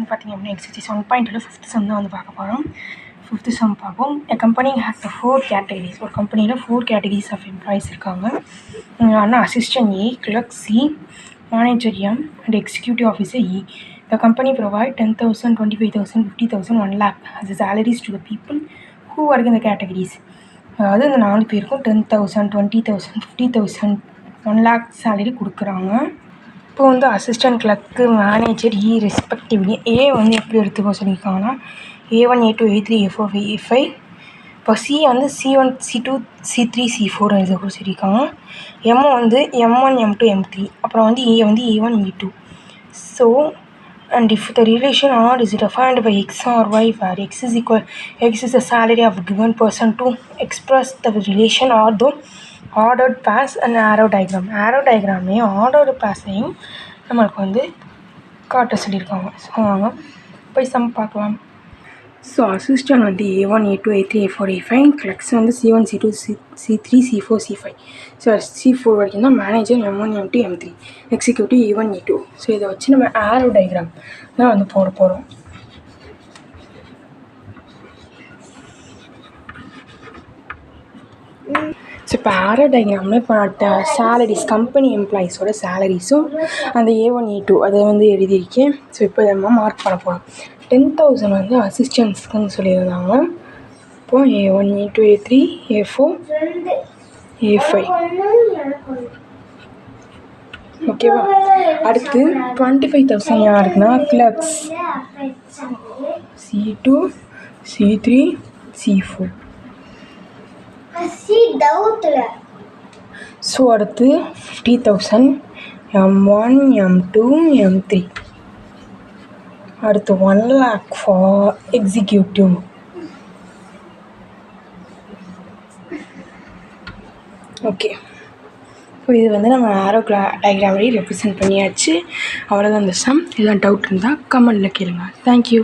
வந்து பார்த்திங்க அப்படின்னா எக்ஸசைஸ் 1.2 ஃபிஃப்த் சம் தான் வந்து பார்க்க போகிறோம். ஃபிஃப்த்து சம் பார்ப்போம். A company has 4 categories. ஒரு கம்பெனியில் 4 கேட்டகரிஸ் ஆஃப் எம்ப்ளாயிஸ் இருக்காங்க. ஆனால் assistant A, clerk C, manager M and executive officer E. The company provide 10,000, 25,000, 50,000, 1 lakh as salaries to the people who work in the categories. அதாவது இந்த 4 பேருக்கும் 10,000, 20,000, 50,000, 1 lakh salary கொடுக்குறாங்க. இப்போ வந்து அசிஸ்டன்ட் கிளர்க்கு, மேனேஜர் இ respectively ஏ வந்து எப்படி எடுத்துக்க சொல்லியிருக்காங்கன்னா A1, A2, A3, A4, A5. இப்போ சி வந்து C1, C2, C3, C4 எழுத சொல்லியிருக்காங்க. எம் வந்து M1, M2, M3. அப்புறம் வந்து ஏ வந்து A1, A2. So and if the relation R is defined by X or Y where X is the salary of a given person to express the relation or the ordered pass and arrow diagram. arrow diagramலையும் ordered passையும் நம்மளுக்கு வந்து காட்ட சொல்லியிருக்காங்க. So வாங்க போய் some பார்க்கலாம். So assistant வந்து A1, A2, A3, A4, A5. Clerks வந்து C1, C2, C3, C4, C5. So C4 வரைக்கும் தான் manager M1, M2, M3. Executive E1, E2. So இதை வச்சு நம்ம ஆரோ டயக்ராம் தான் வந்து போட போகிறோம். ஸோ இப்போ ஆரோ டயக்ராமில் இப்போ சேலரிஸ் கம்பெனி எம்ப்ளாயீஸோட சேலரிஸும் அந்த A1, A2 அதை வந்து எழுதியிருக்கேன். ஸோ இப்போ நம்ம மார்க் பண்ண போகிறோம். 10,000 வந்து அசிஸ்டன்ஸ்க்குன்னு சொல்லியிருந்தாங்க. இப்போ A1, A2, A3, A4, A5. ஓகேவா? அடுத்து 25,000 யாருக்குன்னா clerks C2, C3, C4. So அடுத்து 50,000 M1, M2, M3. அடுத்து 1 lakh for executive. Okay, so இது வந்து நம்ம ஆரோ டயக்ராம் வழி ரெப்ரசன்ட் பண்ணியாச்சு. அவ்வளோதான் இந்த சம். எதாவது டவுட் இருந்தால் கமெண்டில் கேளுங்க. தேங்க்யூ.